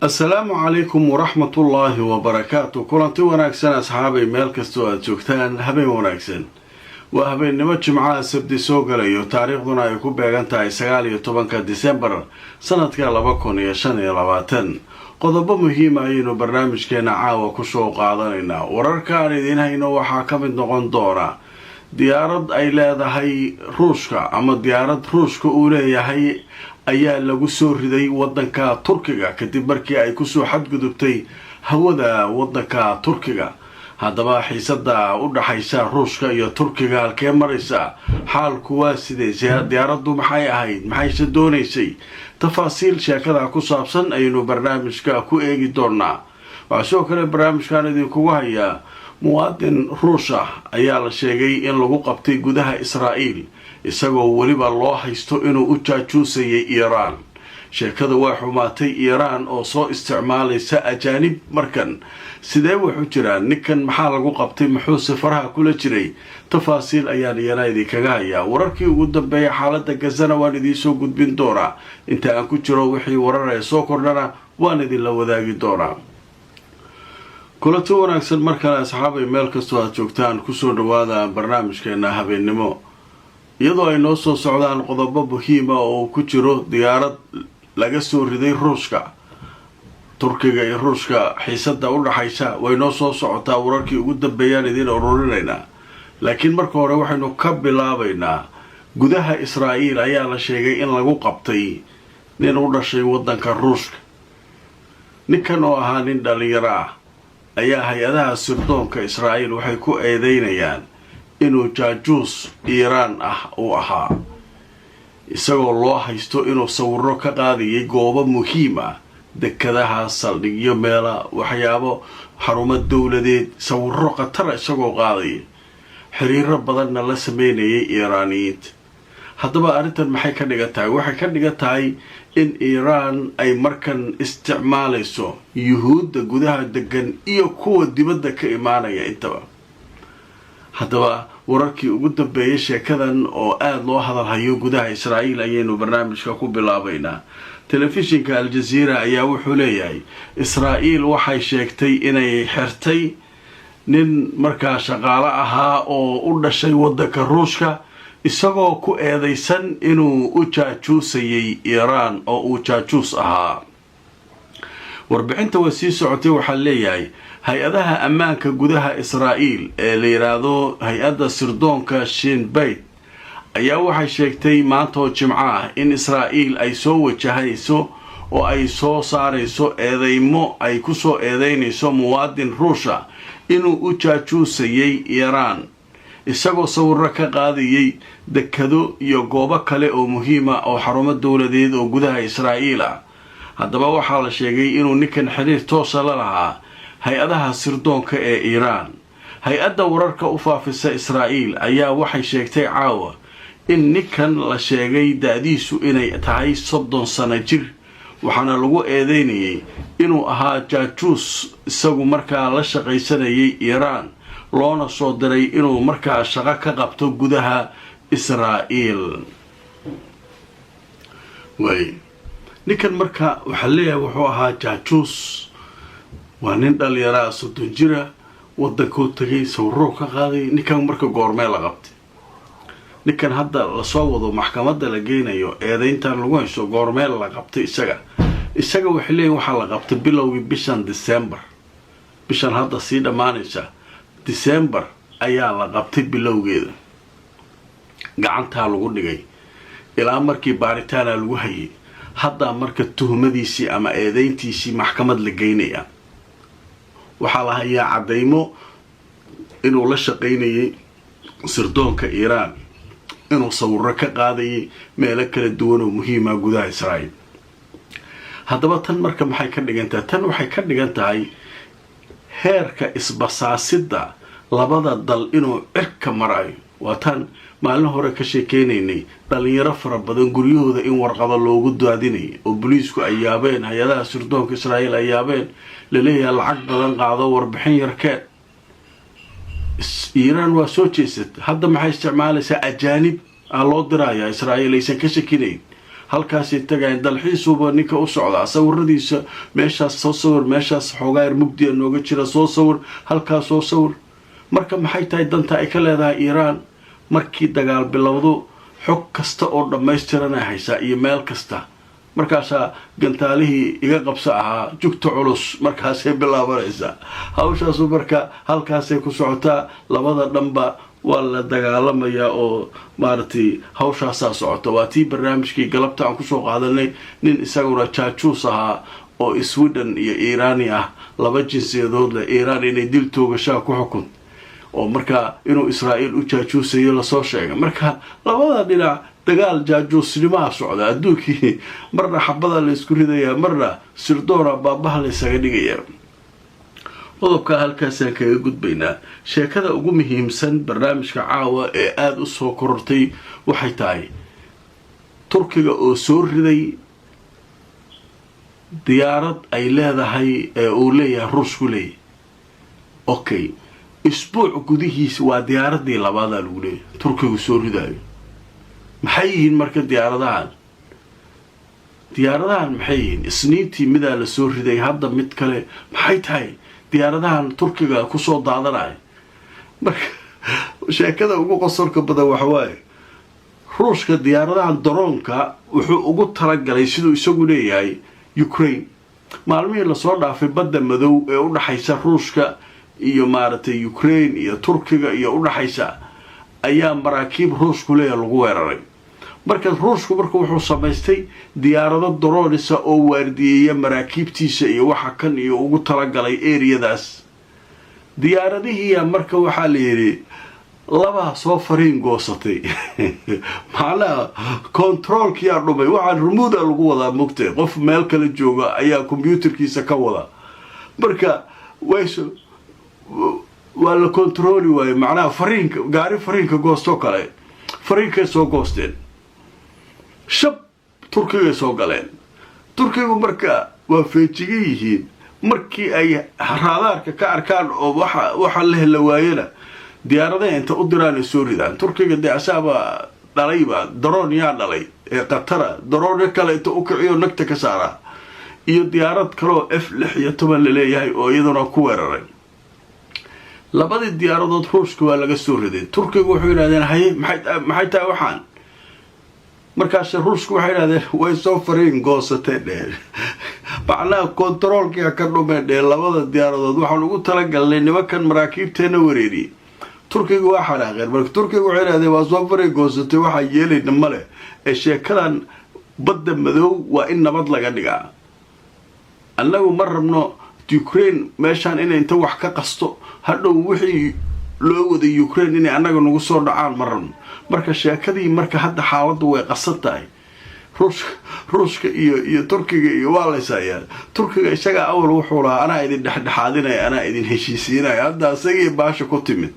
السلام عليكم ورحمة الله وبركاته. كلنتي وناكسن أصحابي ميل كستو جوجتان هبين وناكسن وهبين نمج معاه سبدي سوغليو تاريخنا يكون بيغانتاي 19 ديسمبر سنة 2025 qodobo muhiim ah ayaynu barnaamijkeena caawa ku soo qaadanaynaa. wararkaan idiin hayno waxaa ka mid noqon doona diyaarad ay leedahay ruushka ama diyaarad ruushka uu leeyahay ayaa lagu soo riday wadanka Turkiga kadib markii ay ku soo xadgudubtay hawada wadanka Turkiga. haddaba xiisada u dhaxaysa ruushka iyo Turkiga halkee maraysa, xaalku waa sidee, diyaaraddu maxay ahayd, maxay doonaysay? tafaasiil sheekada ku saabsan ayaynu barnaamijka ku eegi doonaa. waxaa soo kale barnaamijkan idinkugu hayaa muwaadin ruush ah ayaa la sheegay in lagu qabtay gudaha Israa'iil isagoo weliba loo haysto inuu u jaajuusayay Iiraan. sheekada waa xumaatay Iiraan oo soo isticmaalaysa ajaanib markan. sidee wuxuu jiraan ninkan, maxaa lagu qabtay, muxuu safaraha kula jiray? tafaasiil ayaan iyana idinkaga hayaa. wararkii ugu dambeeya xaaladda Gazana waan idiin soo gudbin doonaa. inta aan ku jiro wixii warar ee soo kordhana waan idinla wadaagi doonaa. kulanti wanaagsan markale asxaabay meel kastoo aad joogtaan kusoo dhawaada barnaamijkeena habeennimo, iyadoo ay noo soo socdaan qodobo muhiima oo ku jiro diyaarad laga soo riday ruushka. Turkiga iyo ruushka xiisada u dhaxaysa way noo soo socotaa. wararkii ugu dambeeyaan idin ururinaynaa, laakiin marka hore waxaynu ka bilaabaynaa gudaha Israa'iil ayaa la sheegay in lagu qabtay nin u dhashay wadanka ruushka. ninkan oo ahaa nin dhalinyaro ah ayaa hay-adaha sirdoonka Israa'iil waxay ku eedeynayaan inuu jaajuus Iiraan ah uu ahaa, isagoo loo haysto inuu sawirro ka qaadayay goobo muhiim ah, dekadaha, saldhigyo, meela waxyaabo xarumo dowladeed, sawirro khatar isagoo qaadaya, xiriiro badanna la sameynayay Iiraaniyiinta. haddaba arrintan maxay ka dhigan tahay? waxay ka dhigan tahay in Iiraan ay markan isticmaalayso yuhuudda gudaha degan iyo kuwa dibadda ka imaanaya intaba. haddaba wararkii ugu dambeeyay sheekadan oo aada loo hadalhayo gudaha Israa'iil ayaynu barnaamijka ku bilaabaynaa. telefishinka Al Jazeera ayaa wuxuu leeyahay Israa'iil waxay sheegtay inay xirtay nin markaa shaqaale ahaa oo u dhashay wadanka ruushka isagoo ku eedeysan inuu u jaajuusayay Iiraan oo uu jaajuus ahaa. warbixinta way sii socotay. waxaa leeyahay hay-adaha ammaanka gudaha Israa'iil ee la yiraahdo hay-adda sirdoonka Shin Bet ayaa waxay sheegtay maanta oo Jimco ah in Israa'iil ay soo wajahayso oo ay soo saarayso eedeymo ay ku soo eedeynayso muwaadin ruusha inuu u jaajuusayay Iiraan isagoo sawirro ka qaadayay dekado iyo goobo kale oo muhiima oo xarumo dowladeed oo gudaha Israa'iil ah. haddaba waxaa la sheegay inuu ninkan xiriir toosa la lahaa hay-adaha sirdoonka ee Iiraan. hay-adda wararka u faafisa Israa'iil ayaa waxay sheegtay caawa in ninkan la sheegay da'diisu inay tahay 30 sano jir, waxaana lagu eedeynayay inuu ahaa jaajuus isagu markaa la shaqaysanayay Iiraan, loona soo diray inuu markaa shaqo ka qabto gudaha Israa'iil. ninkan marka waxaa leeyahay wuxuu ahaa jaajuus, waa nin dhalinyaro 30 jira, wadankuu tagay, sawirro ka qaaday. ninkan marka goormee la qabtay? ninkan hadda lasoo wado maxkamadda la geynayo eedeyntan lagu hayso, goormee la qabtay? isaga waxay leeyihin waxaa la qabtay bilowgii bishan December, bishan hadda sii dhammaanaysa December ayaa la qabtay bilowgeeda. gacantaa lagu dhigay ilaa markii baaritaana lagu hayay. hadda marka tuhmadiisii ama eedeyntiisii maxkamad la geynaya. waxaa la hayaa cadeymo inuu la shaqaynayay sirdoonka Iiraan, inuu sawirro ka qaadayay meelo kala duwan oo muhiima gudaha Israa'iil. haddaba tan marka maxay ka dhigan tahay? tan waxay ka dhigan tahay heerka isbasaasidda labada dal inuu cirka marayo. waa tan maalin hore ka sheekeynaynay dhalinyaro fara badan guryahooda in warqado loogu daadinay oo booliisku ay yaabeen, hay-adaha sirdoonka Israa'iil ay yaabeen, laleeyahay lacag badan qaado, warbixin yarkeed. Iiraan waa soo jeesatay. hadda maxay isticmaalaysaa ajaanib loo dirayaa Israa'iil aysan ka shakinayn. halkaasay tagayeen dalxiisuba ninka u socdaa sawiradiisa meeshaas soo sawir meeshaas xoogaa yar mugdiya nooga jira soo sawir halkaas soo sawir marka maxay tahay danta ay ka leedahay iiraan markii dagaal bilowdo xog kasta oo dhammaystiran ay haysaa iyo meel kasta markaasaa gantaalihii iga qabso ahaa jugta culus markaasay bilaabanaysaa hawshaasu marka halkaasay ku socotaa labada dhanba waa la dagaalamayaa oo maaragtay hawshaasaa socota waa tii barnaamijkii galabta aan kusoo qaadanay nin isaguna jaajuus ahaa oo sweden iyo iiraani ah laba jinsiyadood leh iiraan inay dil toogashaa ku xukun oo markaa inuu israa'iil u jaajuusayo lasoo sheegay marka labada dhinac dagaal jaajuusnimaa socda adduunkii marna xabada la isku ridayaa marna sirdoona baabaha la ysaga dhigayaa qodobkaa halkaasaan kaga gudbaynaa sheekada ugu muhiimsan barnaamijka caawa ee aada u soo korortay waxay tahay turkiga oo soo riday diyaarad ay leedahay ee uu leeyahay ruushku leeyahy okay isbuuc gudihiisa waa diyaaradii labaadaa lagu leeyahay turkigu soo ridaayo maxay yihiin marka diyaaradahan maxay yihiin isniintii midaa la soo riday hadda mid kale maxay tahay diyaaradahan turkiga kusoo daadanaya marka sheekada ugu qosolka badan waxawaaye ruushka diyaaradahan daroonka wuxuu ugu talagalay siduu isagu leeyahay ukraine maalmihii lasoo dhaafay badda madow ee u dhaxaysa ruushka iyo maaragtay ukraine iyo turkiga iyo u dhaxaysa ayaa maraakiib ruushku leeyahay lagu weeraray marka ruushku marka wuxuu samaystay diyaarado daroonisa oo waardiyeeya maraakiibtiisa iyo waxa kan iyo ugu talagalay eriyadaas diyaaradihiiya marka waxaa la yidhi labaa soo fariin goosatay macnaha controolkiyaa dhumay waxaan remuda lagu wadaa mogtay qof meel kala jooga ayaa combyuutarkiisa ka wada marka waa la controli waaye macnaha fariinka gaari fariinka goostoo kale fariinkay soo goosteen shab turkigay soo galeen turkigu marka waa feejigan yihiin markii ay raadaarka ka arkaan oo waxa la hela waayana diyaaradaha inta u diraan soo ridaan turkiga dee asaaba dhalayba daroon yaa dhalay ee qatara daroonyo kale inta u kiciyo nagta ka saaraa iyo diyaarad kaleoo F-16 laleeyahay oo iyaduna ku weeraray labadii diyaaradood ruushka waa laga soo riday turkigu wuxuu yidhahdeen haye maxay tahay waxaan markaas ruushku waxay yidhahdeen way soo fariin goosateen dheen macnaha kontaroolkia ka dhumeen dheen labada diyaaradood waxaan ugu talagalnay nimankan maraakiibteena wareeriyey turkiga waa xanaaqeen marka turkiga waxay yidhahdeen waa soo fariin goosatay waxaa yeelayna male ee sheekadan badda madow waa in nabad laga dhigaa annagu ma rabno Ukraine meeshaan inay inta wax ka qasto hadhow wixii loo waday Ukraine inay annaga nagu soo dhacaan ma rabno marka sheekadii marka hadda xaaladdu way qasan tahay ruushka iyo turkiga iyo waa laysayaa turkiga isaga awal wuxuu lahaa anaa idin dhexdhexaadinaya anaa idin heshiisiinaya hadda isagii baasha ku timid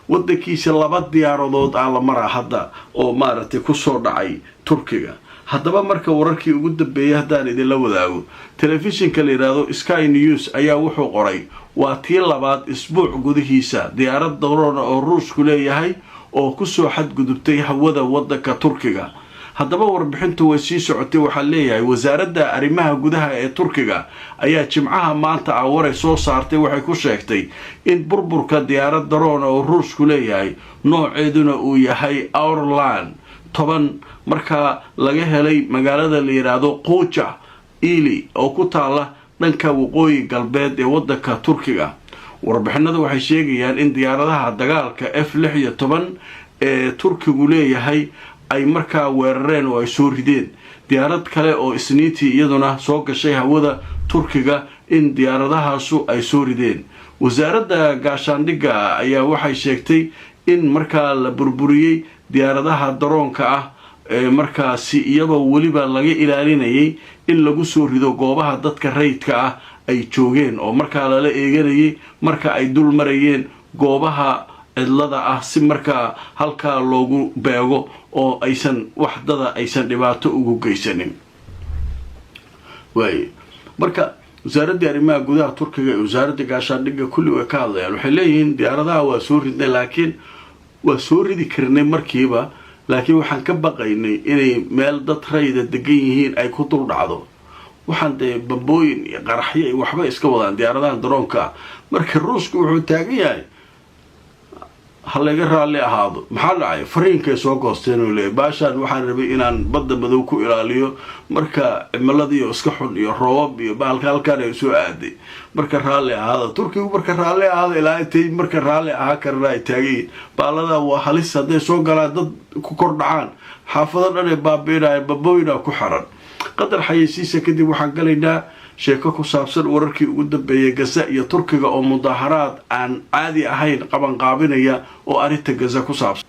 wadankiisa laba diyaaradood aan la maraa hadda oo maaragtay kusoo dhacay turkiga haddaba marka wararkii ugu dambeeyay haddaan idinla wadaago telefishinka la yidhaahdo Sky News ayaa wuxuu qoray waa tii labaad isbuuc gudihiisa diyaarad daroona oo ruushku leeyahay oo kusoo xadgudubtay hawada wadanka turkiga haddaba warbixintu way sii socotay waxaa leeyahay wasaaradda arrimaha gudaha ee turkiga ayaa jimcaha maanta waray soo saartay waxay ku sheegtay in burburka diyaarad daroona oo ruushku leeyahay nooceeduna uu yahay Orlan 10 markaa laga helay magaalada la yiraahdo Quja Ili oo ku taala dhanka waqooyi galbeed ee wadanka turkiga warbixinadu waxay sheegayaan in diyaaradaha dagaalka F-16 ee turkigu leeyahay ay markaa weerareen oo ay soo rideen diyaarad kale oo isniintii iyaduna soo gashay hawada turkiga in diyaaradahaasu ay soo rideen wasaaradda gaashaandhigga ayaa waxay sheegtay in markaa la burburiyay diyaaradaha daroonka ah ee markaasi iyadoo weliba laga ilaalinayay in lagu soo rido goobaha dadka rayidka ah ay joogeen oo markaa lala eeganayay marka ay dul marayeen goobaha cidlada ah si markaa halkaa loogu beego oo aysan waxdada aysan dhibaato ugu geysanin marka wasaaradda arrimaha gudaha turkiga iyo wasaaradda gaashaandhigga kulli way ka hadlayaan waxay leeyihiin diyaaradaha waa soo ridnay laakiin waa soo ridi karnay markiiba laakiin waxaan ka baqaynay inay meel dad rayda degan yihiin ay ku dul dhacdo waxaan dee bambooyin iyo qaraxyo iyo waxba iska wadaan diyaaradahan daroonka marka ruushku wuxuu taagan yahay ha laga raalli ahaado maxaa dhacay fariinkay soo goosteen oo leeyahay baashaan waxaan rabay inaan badda madow ku ilaaliyo marka cimiladii iska xun iyo roobab iyo baalka halkaan ay soo aaday marka raalli ahaada turkigu marka raalli ahaada ilaa intay marka raalli ahaa karana ay taagayiin baalada waa halis hadday soo galaan dad ku kor dhacaan xaafado dhan ay baabiinayaan babooyina ku xiran qadar xayeysiisa kadib waxaan galaynaa sheeko ku saabsan wararkii ugu dambeeyay gaza iyo turkiga oo mudaaharaad aan caadi ahayn qabanqaabinaya oo arrinta gaza ku saabsan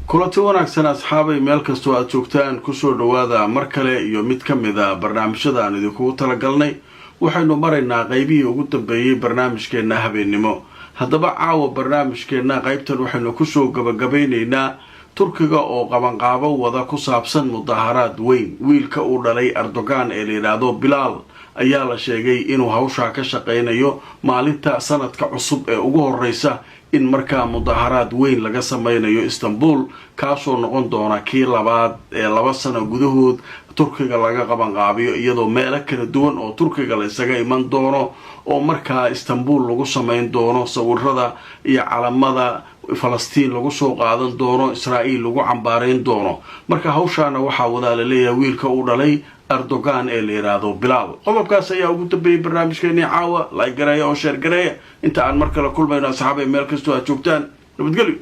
kulanti wanaagsan asxaabay meel kastoo aad joogtaan kusoo dhawaada mar kale iyo mid ka mid a barnaamijyada aan idinkugu talagalnay waxaynu maraynaa qaybihii ugu dambeeyey barnaamijkeenna habeennimo haddaba caawa barnaamijkeenna qaybtan waxaynu kusoo gabagabaynaynaa turkiga oo qabanqaabo wada ku saabsan mudaaharaad weyn wiilka uu dhalay erdogan ee la yidhaahdo bilaal ayaa la sheegay inuu hawshaa ka shaqaynayo maalinta sanadka cusub ee ugu horeysa in markaa mudaaharaad weyn laga samaynayo istanbul kaasoo noqon doona kii labaad ee 2 sano gudahood turkiga laga qabanqaabiyo iyadoo meelo kala duwan oo turkiga la isaga iman doono oo markaa istanbul lagu samayn doono sawirada iyo calamada falastiin lagu soo qaadan doono israa'iil lagu cambaarayn doono marka hawshaana waxaa wadaa la leeyahay wiilka uu dhalay erdogan ee la yidhaahdo bilaal qodobkaas ayaa ugu dambeeyey barnaamijkeenii caawa like gareeya oo sheer gareeya inta aan mar kale kulmayno asxaabay meel kastoo aad joogtaan nabadgelyo